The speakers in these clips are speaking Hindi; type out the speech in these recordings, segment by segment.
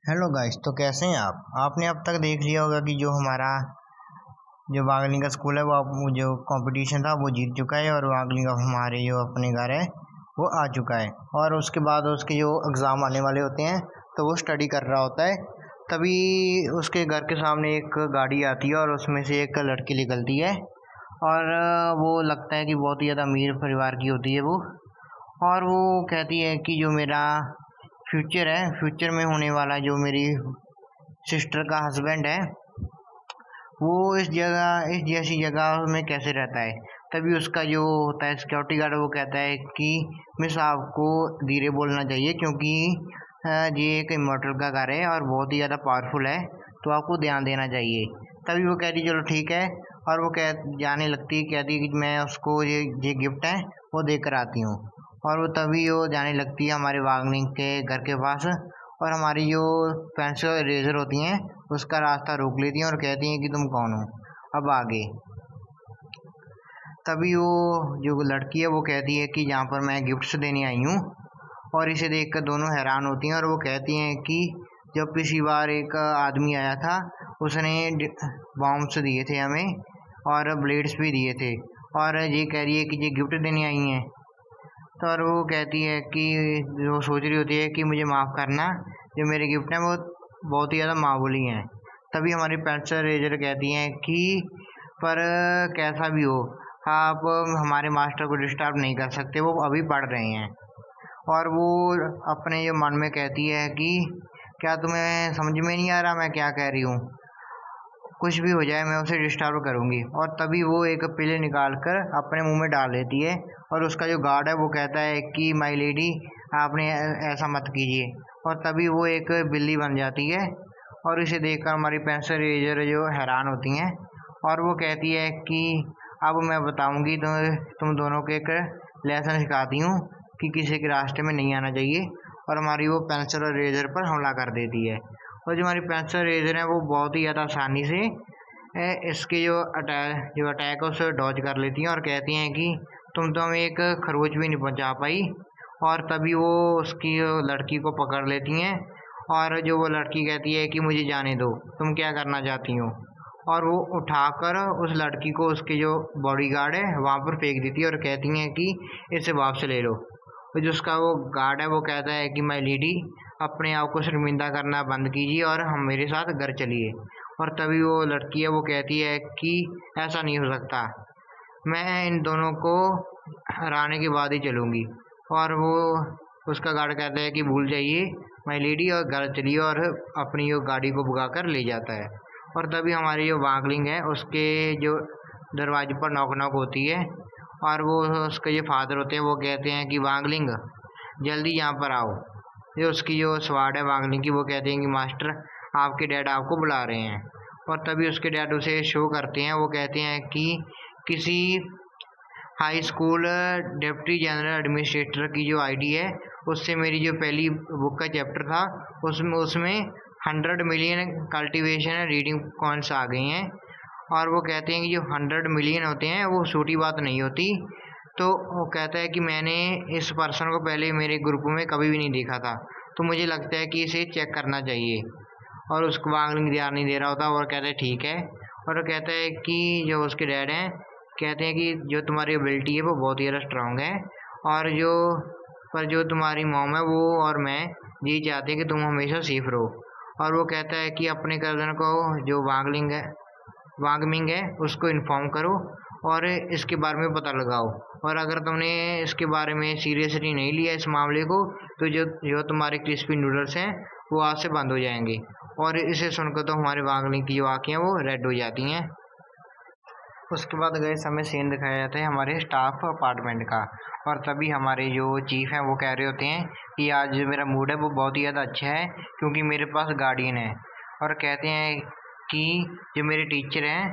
हेलो गाइस, तो कैसे हैं आप। आपने अब तक देख लिया होगा कि जो हमारा जो वागलिंग का स्कूल है वो जो कंपटीशन था वो जीत चुका है, और वागलिंग अब हमारे जो अपने घर है वो आ चुका है। और उसके बाद उसके जो एग्ज़ाम आने वाले होते हैं तो वो स्टडी कर रहा होता है। तभी उसके घर के सामने एक गाड़ी आती है और उसमें से एक लड़की निकलती है। और वो लगता है कि बहुत ही ज़्यादा अमीर परिवार की होती है वो। और वो कहती है कि जो मेरा फ्यूचर है, फ्यूचर में होने वाला जो मेरी सिस्टर का हस्बैंड है वो इस जैसी जगह में कैसे रहता है। तभी उसका जो होता है सिक्योरिटी गार्ड वो कहता है कि मिस आपको धीरे बोलना चाहिए, क्योंकि ये एक इमोर्टल का घर है और बहुत ही ज़्यादा पावरफुल है, तो आपको ध्यान देना चाहिए। तभी वो कहती चलो ठीक है, और वो कह जाने लगती है, कहती है कि मैं उसको ये गिफ्ट है वो दे कर आती हूँ। और वो तभी वो जाने लगती है हमारे वागनिंग के घर के पास, और हमारी जो पेंसिल इरेजर होती हैं उसका रास्ता रोक लेती हैं और कहती हैं कि तुम कौन हो, अब आगे। तभी वो जो लड़की है वो कहती है कि यहाँ पर मैं गिफ्ट्स देने आई हूँ। और इसे देखकर दोनों हैरान होती हैं और वो कहती हैं कि जब पिछली बार एक आदमी आया था उसने बॉम्ब्स दिए थे हमें और ब्लेड्स भी दिए थे, और ये कह रही है कि ये गिफ्ट देने आई हैं। तो और वो कहती है कि जो सोच रही होती है कि मुझे माफ़ करना, जो मेरे गिफ्ट हैं वो बहुत ही ज़्यादा मामूली हैं। तभी हमारी पेंसिल रेजर कहती हैं कि पर कैसा भी हो, आप हमारे मास्टर को डिस्टर्ब नहीं कर सकते, वो अभी पढ़ रहे हैं। और वो अपने जो मन में कहती है कि क्या तुम्हें समझ में नहीं आ रहा मैं क्या कह रही हूँ, कुछ भी हो जाए मैं उसे डिस्टर्ब करूँगी। और तभी वो एक पिल निकाल कर अपने मुंह में डाल लेती है, और उसका जो गार्ड है वो कहता है कि माय लेडी आपने ऐसा मत कीजिए। और तभी वो एक बिल्ली बन जाती है, और इसे देखकर हमारी पेंसिल रेजर जो हैरान होती हैं। और वो कहती है कि अब मैं बताऊंगी तो तुम दोनों को एक लेसन सिखाती हूँ कि किसी के रास्ते में नहीं आना चाहिए। और हमारी वो पेंसिल और रेजर पर हमला कर देती है। और जो हमारी पेंसिल रेजर है वो बहुत ही ज़्यादा आसानी से इसके जो अटैक है उसे डॉज कर लेती हैं, और कहती हैं कि तुम तो हमें एक खरगोश भी नहीं पहुंचा पाई। और तभी वो उसकी लड़की को पकड़ लेती हैं, और जो वो लड़की कहती है कि मुझे जाने दो, तुम क्या करना चाहती हो। और वो उठाकर उस लड़की को उसके जो बॉडीगार्ड है वहाँ पर फेंक देती है, और कहती हैं कि इसे वापस ले लो। तो जो उसका वो गार्ड है वो कहता है कि माय लेडी अपने आप को शर्मिंदा करना बंद कीजिए और हम मेरे साथ घर चलिए। और तभी वो लड़की है वो कहती है कि ऐसा नहीं हो सकता, मैं इन दोनों को हराने के बाद ही चलूँगी। और वो उसका गार्ड कहता है कि भूल जाइए माय लेडी और घर चलिए, और अपनी वो गाड़ी को भगाकर ले जाता है। और तभी हमारी जो वागलिंग है उसके जो दरवाजे पर नॉक नॉक होती है, और वो उसके जो फादर होते हैं वो कहते हैं कि वागलिंग जल्दी यहाँ पर आओ। ये उसकी जो स्वाड है वागलिंग की वो कहते हैं कि मास्टर आपके डैड आपको बुला रहे हैं। और तभी उसके डैड उसे शो करते हैं, वो कहते हैं कि किसी high school deputy general administrator की जो आईडी है उससे मेरी जो पहली बुक का चैप्टर था उसमें उसमें 100 मिलियन कल्टीवेशन रीडिंग पॉइंट्स आ गई हैं। और वो कहते हैं कि जो 100 मिलियन होते हैं वो छोटी बात नहीं होती। तो वो कहता है कि मैंने इस पर्सन को पहले मेरे ग्रुप में कभी भी नहीं देखा था, तो मुझे लगता है कि इसे चेक करना चाहिए। और उसको वागलिंग ध्यान नहीं दे रहा होता और कहता है ठीक है। और वो कहता है कि जो उसके डैड हैं कहते हैं कि जो तुम्हारी एबिलिटी है वो बहुत ही ज़्यादा स्ट्रांग है, और जो तुम्हारी मॉम है वो और मैं ये चाहते हैं कि तुम हमेशा सेफ रहो। और वो कहता है कि अपने कज़न को जो वागमिंग है उसको इन्फॉर्म करो और इसके बारे में पता लगाओ, और अगर तुमने इसके बारे में सीरियसली नहीं लिया इस मामले को तो जो जो तुम्हारे क्रिस्पी नूडल्स हैं वो आज से बंद हो जाएंगे। और इसे सुनकर तो हमारे वागलिंग की जो आँखें हैं वो रेड हो जाती हैं। उसके बाद गए हमें सीन दिखाया जाता है हमारे स्टाफ अपार्टमेंट का। और तभी हमारे जो चीफ हैं वो कह रहे होते हैं कि आज जो मेरा मूड है वो बहुत ही ज़्यादा अच्छा है क्योंकि मेरे पास गार्डियन है। और कहते हैं कि जो मेरे टीचर हैं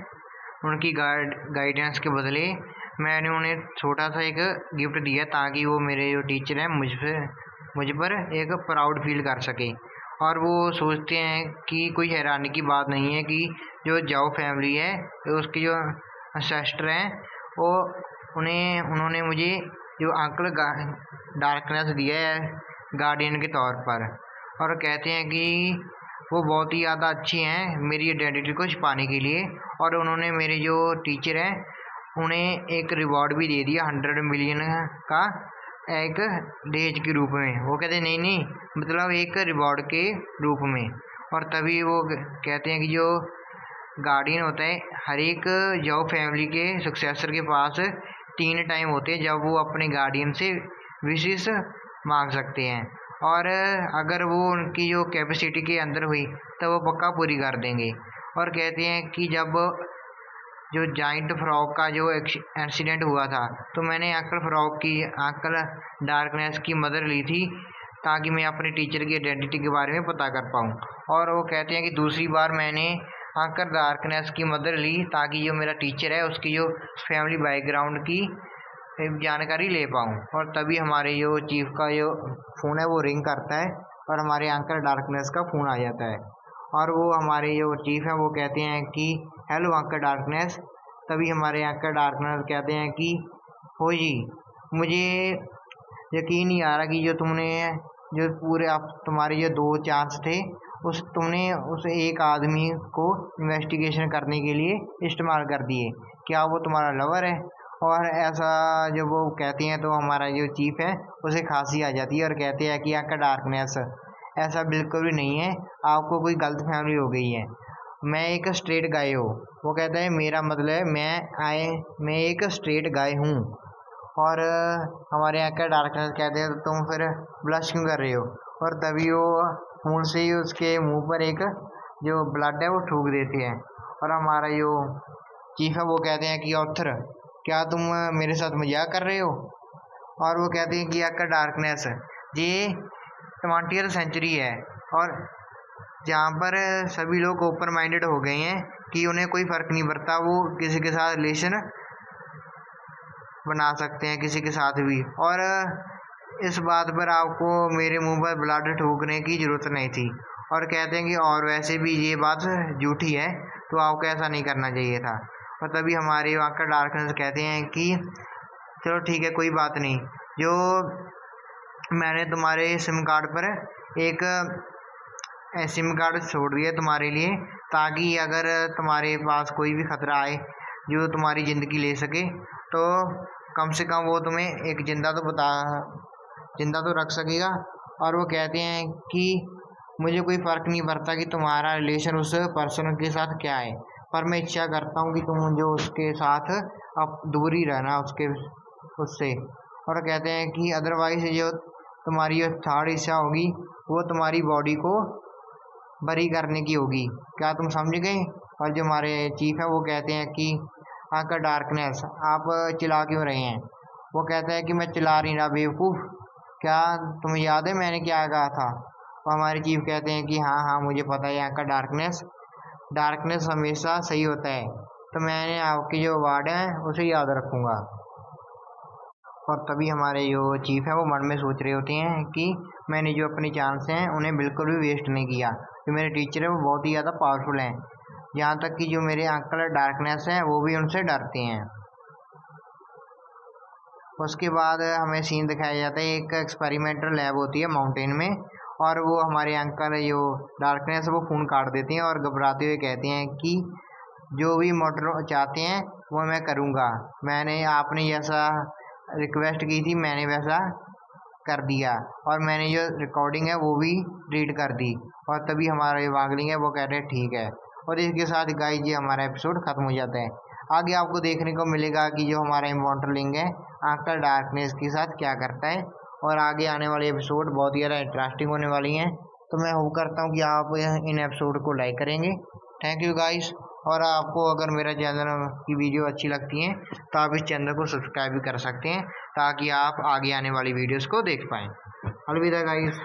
उनकी गाइडेंस के बदले मैंने उन्हें छोटा सा एक गिफ्ट दिया ताकि वो मेरे जो टीचर हैं मुझ पर एक प्राउड फील कर सके। और वो सोचते हैं कि कोई हैरानी की बात नहीं है कि जो जाओ फैमिली है तो उसकी जो सिस्टर हैं वो उन्होंने मुझे जो अंकल डार्कनेस दिया है गार्डियन के तौर पर। और कहते हैं कि वो बहुत ही ज़्यादा अच्छी हैं मेरी आइडेंटिटी को छुपाने के लिए। और उन्होंने मेरे जो टीचर हैं उन्हें एक रिवॉर्ड भी दे दिया 100 मिलियन का एक दहेज के रूप में। वो कहते नहीं नहीं, मतलब एक रिवॉर्ड के रूप में। और तभी वो कहते हैं कि जो गार्डियन होता है हर एक जो फैमिली के सक्सेसर के पास 3 टाइम होते हैं जब वो अपने गार्डियन से विशेष मांग सकते हैं। और अगर वो उनकी जो कैपेसिटी के अंदर हुई तो वो पक्का पूरी कर देंगे। और कहते हैं कि जब जो जाइंट फ्रॉग का जो एक्सीडेंट हुआ था तो मैंने अंकल डार्कनेस की मदद ली थी ताकि मैं अपने टीचर की आइडेंटिटी के बारे में पता कर पाऊँ। और वो कहते हैं कि दूसरी बार मैंने अंकल डार्कनेस की मदद ली ताकि जो मेरा टीचर है उसकी जो फैमिली बैकग्राउंड की जानकारी ले पाऊँ। और तभी हमारे जो चीफ का जो फ़ोन है वो रिंग करता है और हमारे अंकल डार्कनेस का फ़ोन आ जाता है। और वो हमारे जो चीफ हैं वो कहते हैं कि हेलो अंकल डार्कनेस। तभी हमारे अंकल डार्कनेस कहते हैं कि हो जी, मुझे यकीन नहीं आ रहा कि जो तुमने जो पूरे आप तुम्हारे जो 2 चांस थे तुमने उस एक आदमी को इन्वेस्टिगेशन करने के लिए इस्तेमाल कर दिए। क्या वो तुम्हारा लवर है? और ऐसा जब वो कहती हैं तो हमारा जो चीफ है उसे खांसी आ जाती है और कहते हैं कि अंकल डार्कनेस ऐसा बिल्कुल भी नहीं है, आपको कोई गलतफहमी हो गई है। मैं एक स्ट्रेट गाय हूँ। वो कहता है मेरा मतलब है मैं एक स्ट्रेट गाय हूँ। और हमारे यहाँ का डार्कनेस कहते हैं तो तुम फिर ब्लश क्यों कर रहे हो? और तभी वो खून से ही उसके मुंह पर एक जो ब्लड है वो थूक देते हैं। और हमारा जो चीफ है वो कहते हैं कि ऑथर क्या तुम मेरे साथ मजाक कर रहे हो? और वो कहते हैं कि आपका डार्कनेस ये 20th सेंचुरी है और जहाँ पर सभी लोग ओपन माइंडेड हो गए हैं कि उन्हें कोई फ़र्क नहीं पड़ता, वो किसी के साथ रिलेशन बना सकते हैं किसी के साथ भी। और इस बात पर आपको मेरे मुंह पर ब्लड ठोकने की ज़रूरत नहीं थी। और कहते हैं कि और वैसे भी ये बात झूठी है तो आपको ऐसा नहीं करना चाहिए था। और तभी हमारे वहाँ का डार्कनेस कहते हैं कि चलो ठीक है, कोई बात नहीं, जो मैंने तुम्हारे सिम कार्ड पर एक सिम कार्ड छोड़ दिया तुम्हारे लिए ताकि अगर तुम्हारे पास कोई भी खतरा आए जो तुम्हारी ज़िंदगी ले सके तो कम से कम वो तुम्हें एक जिंदा तो रख सकेगा। और वो कहते हैं कि मुझे कोई फ़र्क नहीं पड़ता कि तुम्हारा रिलेशन उस पर्सन के साथ क्या है, पर मैं इच्छा करता हूँ कि तुम जो उसके साथ अब दूरी रहना उससे। और कहते हैं कि अदरवाइज जो तुम्हारी जो थर्ड इच्छा होगी वो तुम्हारी बॉडी को बरी करने की होगी। क्या तुम समझ गए? और जो हमारे चीफ है वो कहते हैं कि अंकल डार्कनेस आप चिल्ला क्यों रहे हैं? वो कहता है कि मैं चिल्ला नहीं रहा बेवकूफ़, क्या तुम्हें याद है मैंने क्या कहा था? और हमारे चीफ कहते हैं कि हाँ हाँ मुझे पता है अंकल डार्कनेस हमेशा सही होता है, तो मैंने आपके जो वार्ड हैं उसे याद रखूँगा। और तभी हमारे जो चीफ है वो मन में सोच रहे होते हैं कि मैंने जो अपनी चांस हैं उन्हें बिल्कुल भी वेस्ट नहीं किया। जो मेरे टीचर है वो बहुत ही ज़्यादा पावरफुल हैं, यहाँ तक कि जो मेरे अंकल डार्कनेस हैं वो भी उनसे डरते हैं। उसके बाद हमें सीन दिखाया जाता है, एक एक्सपेरिमेंटल लैब होती है माउंटेन में, और वो हमारे अंकल जो डार्कनेस वो फ़ोन काट देते हैं और घबराते हुए कहते हैं कि जो भी मोटर चाहते हैं वो मैं करूँगा, मैंने आपने जैसा रिक्वेस्ट की थी मैंने वैसा कर दिया, और मैंने जो रिकॉर्डिंग है वो भी रीड कर दी। और तभी हमारा जो वागलिंग है वो कह रहे हैं ठीक है। और इसके साथ गाइस ये हमारा एपिसोड ख़त्म हो जाता है। आगे आपको देखने को मिलेगा कि जो हमारा इमॉर्टल लिंग है अंकल डार्कनेस के साथ क्या करता है, और आगे आने वाले एपिसोड बहुत ही ज़्यादा इंटरेस्टिंग होने वाली हैं। तो मैं होप करता हूँ कि आप इन एपिसोड को लाइक करेंगे। Thank you guys. और आपको अगर मेरा चैनल की वीडियो अच्छी लगती हैं तो आप इस चैनल को सब्सक्राइब भी कर सकते हैं ताकि आप आगे आने वाली वीडियोस को देख पाएँ। अलविदा गाइस।